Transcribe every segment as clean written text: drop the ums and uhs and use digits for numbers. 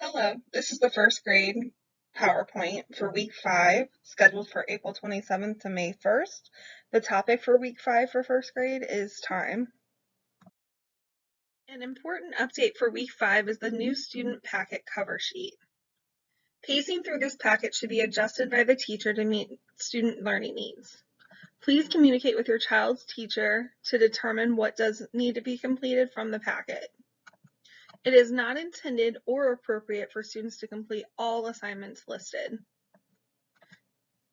Hello, this is the first grade PowerPoint for week 5, scheduled for April 27th to May 1st. The topic for week 5 for first grade is time. An important update for week 5 is the new student packet cover sheet. Pacing through this packet should be adjusted by the teacher to meet student learning needs. Please communicate with your child's teacher to determine what does need to be completed from the packet. It is not intended or appropriate for students to complete all assignments listed.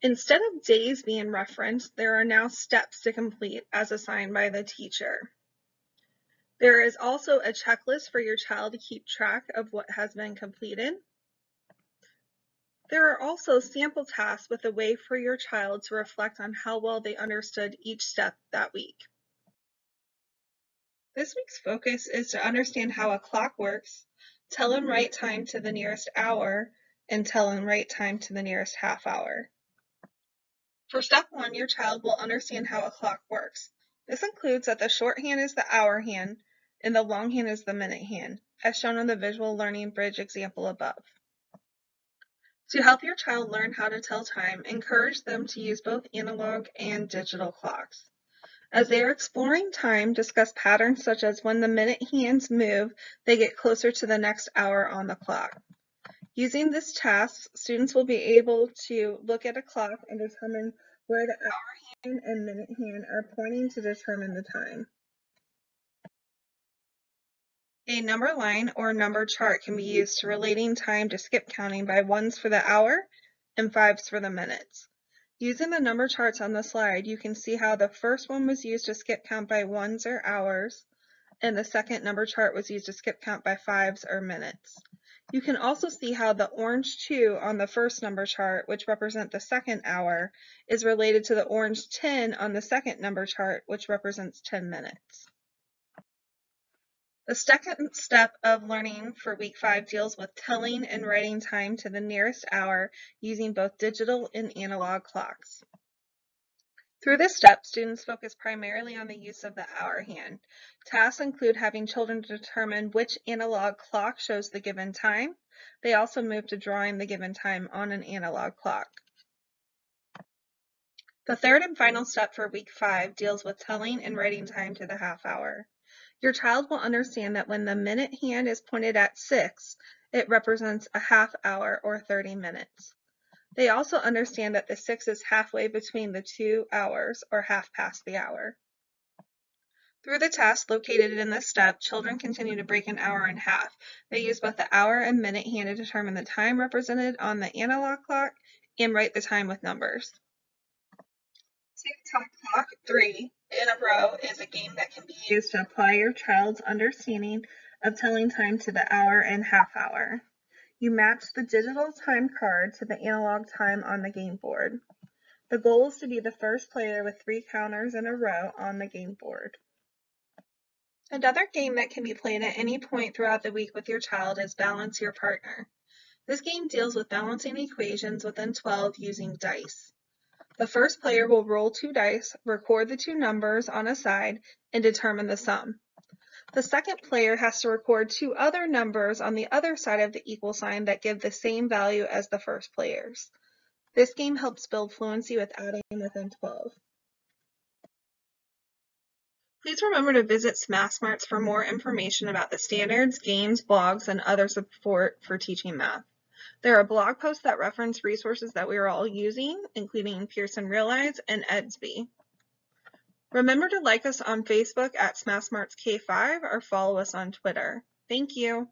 Instead of days being referenced, there are now steps to complete as assigned by the teacher. There is also a checklist for your child to keep track of what has been completed. There are also sample tasks with a way for your child to reflect on how well they understood each step that week. This week's focus is to understand how a clock works, tell and write time to the nearest hour, and tell and write time to the nearest half hour. For step 1, your child will understand how a clock works. This includes that the shorthand is the hour hand and the longhand is the minute hand, as shown in the visual learning bridge example above. To help your child learn how to tell time, encourage them to use both analog and digital clocks. As they are exploring time, discuss patterns such as when the minute hands move, they get closer to the next hour on the clock. Using this task, students will be able to look at a clock and determine where the hour hand and minute hand are pointing to determine the time. A number line or number chart can be used to relating time to skip counting by 1s for the hour and 5s for the minutes. Using the number charts on the slide, you can see how the first one was used to skip count by 1s or hours, and the second number chart was used to skip count by 5s or minutes. You can also see how the orange 2 on the first number chart, which represent the second hour, is related to the orange 10 on the second number chart, which represents 10 minutes. The second step of learning for week 5 deals with telling and writing time to the nearest hour using both digital and analog clocks. Through this step, students focus primarily on the use of the hour hand. Tasks include having children determine which analog clock shows the given time. They also move to drawing the given time on an analog clock. The third and final step for week 5 deals with telling and writing time to the half hour. Your child will understand that when the minute hand is pointed at 6, it represents a half hour or 30 minutes. They also understand that the 6 is halfway between the 2 hours or half past the hour. Through the tasks located in this step, children continue to break an hour in half. They use both the hour and minute hand to determine the time represented on the analog clock and write the time with numbers. Tick-tock clock 3 in a row is a game that can be used to apply your child's understanding of telling time to the hour and half hour. You match the digital time card to the analog time on the game board. The goal is to be the first player with 3 counters in a row on the game board. Another game that can be played at any point throughout the week with your child is Balance Your Partner. This game deals with balancing equations within 12 using dice. The first player will roll 2 dice, record the 2 numbers on a side, and determine the sum. The second player has to record 2 other numbers on the other side of the equal sign that give the same value as the first player's. This game helps build fluency with adding within 12. Please remember to visit SmathSmarts for more information about the standards, games, blogs, and other support for teaching math. There are blog posts that reference resources that we are all using, including Pearson Realize and EDSB. Remember to like us on Facebook at SmathSmarts K5 or follow us on Twitter. Thank you.